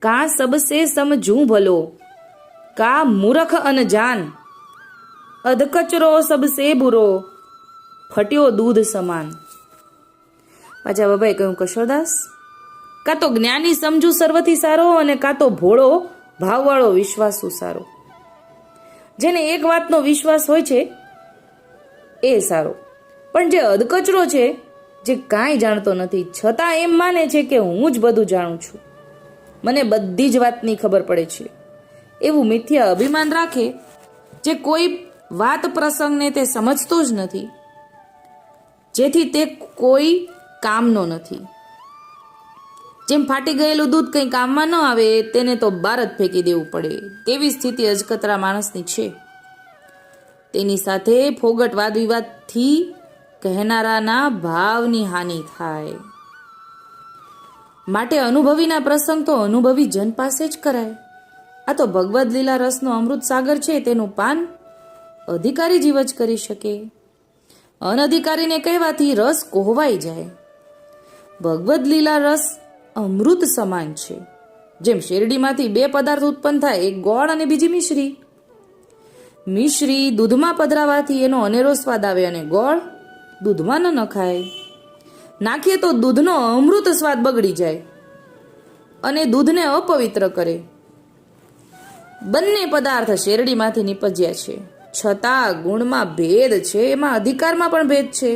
કા સબસે સમજૂ ભલો, કા મૂરખ અનજાન, અધકચરો સબસે બુરો, ફટ્યો દૂધ સમાન. પાછા બાબાએ કહ્યું, કશોરદાસ, કાં તો જ્ઞાની સમજુ સર્વથી સારો અને કાં તો ભોળો ભાવવાળો વિશ્વાસુ સારો. જેને એક વાતનો વિશ્વાસ હોય છે એ સારો, પણ જે અધકચરો છે, જે કાંઈ જાણતો નથી છતાં એમ માને છે કે હું જ બધું જાણું છું, મને બધી જ વાતની ખબર પડે છે, એવું મિથ્યા અભિમાન રાખે, જે કોઈ વાત પ્રસંગને તે સમજતો જ નથી, જેથી તે કોઈ કામનો નથી. જેમ ફાટી ગયેલું દૂધ કંઈ કામમાં ન આવે તેને તો બહાર જ ફેંકી દેવું પડે, તેવી સ્થિતિ અજકતરા માણસની છે. તેની સાથે ફોગટ વાદ વિવાદથી કહેનારાના ભાવની હાનિ થાય. માટે અનુભવીના પ્રસંગ તો અનુભવી જન પાસે જ કરાય. આ તો ભગવદ લીલા રસનો અમૃત સાગર છે, તેનું પાન અધિકારી જીવ જ કરી શકે. અનધિકારીને કહેવાથી રસ કોહવાઈ જાય. ભગવદ લીલા રસ અમૃત સમાન છે. જેમ શેરડીમાંથી બે પદાર્થ ઉત્પન્ન થાય, એક ગોળ અને બીજી મિશ્રી. મિશ્રી દૂધમાં પધરાવાથી એનો અનેરો સ્વાદ આવે અને ગોળ દૂધમાં ન નખાય. નાખીએ તો દૂધનો અમૃત સ્વાદ બગડી જાય અને દૂધને અપવિત્ર કરે. બંને પદાર્થ શેરડીમાંથી નીપજ્યા છે, છતાં ગુણમાં ભેદ છે, એમાં અધિકારમાં પણ ભેદ છે.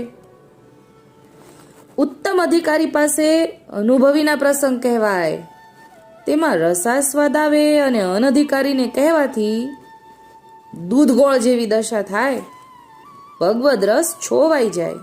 ઉત્તમ અધિકારી પાસે અનુભવીના પ્રસંગ કહેવાય, તેમાં રસાસ્વાદ આવે, અને અનધિકારીને કહેવાથી દૂધ ગોળ જેવી દશા થાય, ભગવદ રસ છોવાઈ જાય.